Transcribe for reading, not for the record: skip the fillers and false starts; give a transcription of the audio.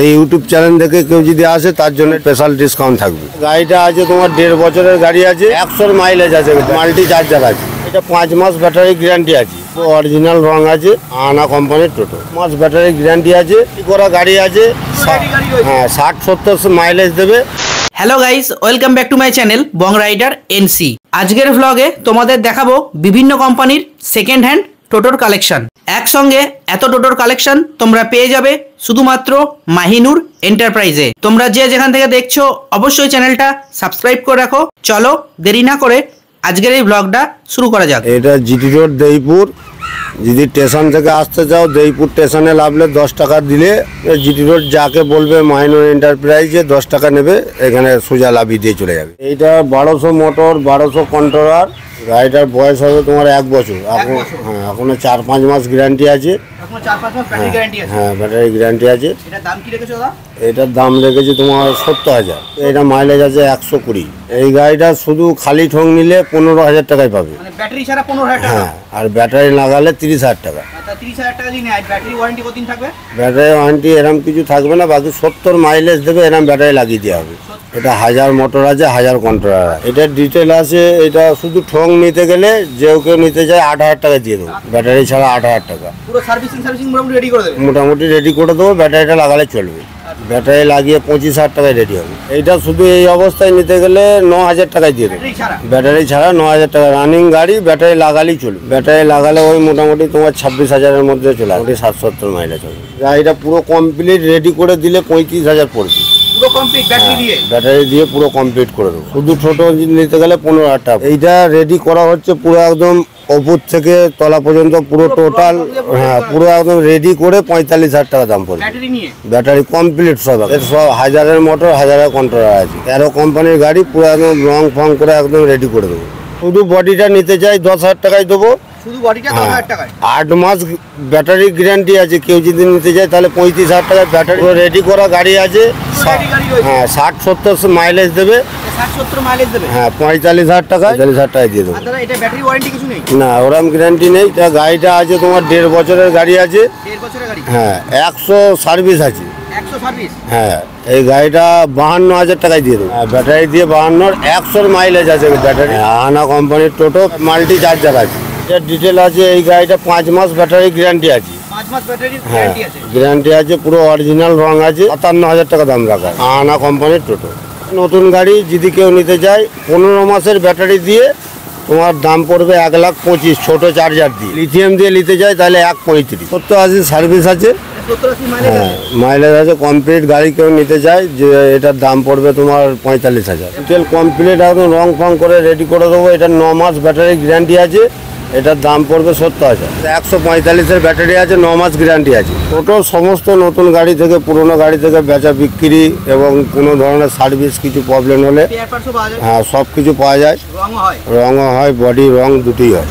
এই YouTube channel থেকে কেউ যদি আসে তার জন্য স্পেশাল ডিসকাউন্ট থাকবে। গাড়িটা আছে তোমার 1.5 বছরের গাড়ি আছে, 100 মাইলেজ আছে, মাল্টি চার্জার আছে। এটা 5 মাস ব্যাটারি গ্যারান্টি আছে, অরিজিনাল রং আছে, আনা কোম্পানির টোটো। মাস ব্যাটারি গ্যারান্টি আছে, করা গাড়ি আছে, হ্যাঁ 60-70 মাইলেজ দেবে। Hello guys, welcome back to my channel Bong rider NC. আজকের ভ্লগে তোমাদের দেখাবো বিভিন্ন কোম্পানির সেকেন্ড হ্যান্ড টোটোর কালেকশন। একসঙ্গে এত টোটোর কালেকশন তোমরা পেয়ে যাবে শুধুমাত্র মাহিনুর এন্টারপ্রাইজে। তোমরা যে যেখান থেকে দেখছো অবশ্যই চ্যানেলটা সাবস্ক্রাইব করে রাখো। চলো দেরি না করে আজকের এই ব্লগটা শুরু করা যাক। এটা জিটি রোড দেইপুর। যদি স্টেশন থেকে আসতে চাও দেইপুর স্টেশনে নামলে 10 টাকা দিলে জিটি রোড যাকে বলবে মাহিনুর এন্টারপ্রাইজে 10 টাকা নেবে, এখানে সোজা লাভি দিয়ে চলে যাবে। এইটা 1200 মোটর, 1200 কন্ট্রোলার। গাড়িটার বয়স হবে তোমার 1 বছর। এখন হ্যাঁ এখনো 4-5 মাস গ্যারান্টি আছে। হ্যাঁ ব্যাটারি গ্যারান্টি আছে। এটার দাম রেখেছি তোমার 70,000। এটা মাইলেজ আছে 120। এই গাড়িটা শুধু খালি ঠোং নিলে 15,000 টাকায় পাবে। ব্যাটারি ছাড়া 15,000 টাকা। হ্যাঁ, আর ব্যাটারি লাগালে 30,000 টাকা। 30,000 টাকা দিয়ে ব্যাটারি ওয়ারেন্টি কতদিন থাকবে? ব্যাটারি ওয়ারেন্টি এরকম কিছু থাকবে না, বাকি 70 মাইলেজ দেবে, এরকম ব্যাটারি লাগিয়ে দেওয়া হবে। এটা 1000 মোটর আছে, 1000 কন্ট্রোলার আছে। এটার ডিটেল আছে। এটা শুধু ঠোং নিতে গেলে যে কেউ নিতে চায় 8,000 টাকা দিয়ে দেবো, ব্যাটারি ছাড়া 8,000 টাকা। পুরো সার্ভিসিং মোটামুটি রেডি করে দেবে? মোটামুটি রেডি করে দেবো, ব্যাটারিটা লাগালে চলবে। ব্যাটারি লাগিয়ে 25,000 টাকায় রেডি হবে। এইটা শুধু এই অবস্থায় নিতে গেলে 9,000 টাকায় দিয়ে দেবো, ব্যাটারি ছাড়া 9,000 টাকা। রানিং গাড়ি, ব্যাটারি লাগালেই চলবে। ব্যাটারি লাগালে ওই মোটামুটি তোমার 26,000-এর মধ্যে চলে আসবে, 60-70 মাইলেজ হবে। গাড়িটা পুরো কমপ্লিট রেডি করে দিলে 35,000 পড়বে। পুরো কমপ্লিট ব্যাটারি দিয়ে? ব্যাটারি দিয়ে পুরো কমপ্লিট করে দেবো। শুধু ছোট নিতে গেলে 15,000 টাকা। এইটা রেডি করা হচ্ছে পুরো একদম ওপর থেকে তলা পর্যন্ত পুরো টোটাল। হ্যাঁ পুরো একদম রেডি করে 45,000 টাকা দাম পড়বে। ব্যাটারি কমপ্লিট সব। এর সব 1000-এর মোটর, 1000-এর কন্ট্রোলার আছে। 13 কোম্পানির গাড়ি, পুরো একদম রং ফং করে একদম রেডি করে দেবো। শুধু বডিটা নিতে চাই 10,000 টাকায় দেবো। শুধু বডিটা 10,000 টাকায়? 8 মাস ব্যাটারি গ্যারান্টি আছে। কেউ যদি নিতে চায় তাহলে 35,000 টাকায় ব্যাটারি রেডি করা গাড়ি আছে। হ্যাঁ 60-70 মাইলেজ দেবে। 60-70 মাইলেজ দেবে? হ্যাঁ 45,000 টাকা, 45,000 টাকায় দিয়ে দেবো। এটা ব্যাটারি ওয়ারেন্টি কিছু নেই? না, ওরকম গ্যারান্টি নেই। এটা গাড়িটা আছে তোমার 1.5 বছরের গাড়ি আছে। 1.5 বছরের গাড়ি? হ্যাঁ 100 সার্ভিস আছে। 100 সার্ভিস? হ্যাঁ এই গাড়িটা 52,000 টাকায় দিয়ে দেবো। ব্যাটারি দিয়ে 52, 100 মাইলেজ আছে ব্যাটারি। আনা কোম্পানির টোটো, মাল্টি চার্জার আছে। এটার ডিটেল আছে। এই গাড়িটা 5 মাস ব্যাটারি গ্যারান্টি আছে। 5 মাস ব্যাটারি হ্যাঁ গ্যারান্টি আছে? গ্যারান্টি আছে, পুরো অরিজিনাল রং আছে। 57,000 টাকা দাম রাখা। আনা কোম্পানির টোটো। নতুন গাড়ি যদি কেউ নিতে চায় 15 মাসের ব্যাটারি দিয়ে তোমার দাম পড়বে 1,25,000। ছোট চার্জার দিয়ে লিথিয়াম দিয়ে নিতে চায় তাহলে 1,35,000। 70-80 সার্ভিস আছে। হ্যাঁ মাইলেজ আছে। কমপ্লিট গাড়ি কেউ নিতে চায় যে এটার দাম পড়বে তোমার 45,000। ডিটেল কমপ্লিট একদম রং ফং করে রেডি করে দেবো। এটার 9 মাস ব্যাটারি গ্যারান্টি আছে। এটার দাম পড়বে 70,000। 145-এর ব্যাটারি আছে, 9 মাস গ্যারান্টি আছে। টোটাল সমস্ত নতুন গাড়ি থেকে পুরোনো গাড়ি থেকে বেচা বিক্রি এবং কোনো ধরনের সার্ভিস কিছু প্রবলেম হলে হ্যাঁ সব কিছু পাওয়া যায়। রঙও হয়, বডি রং দুটোই হয়।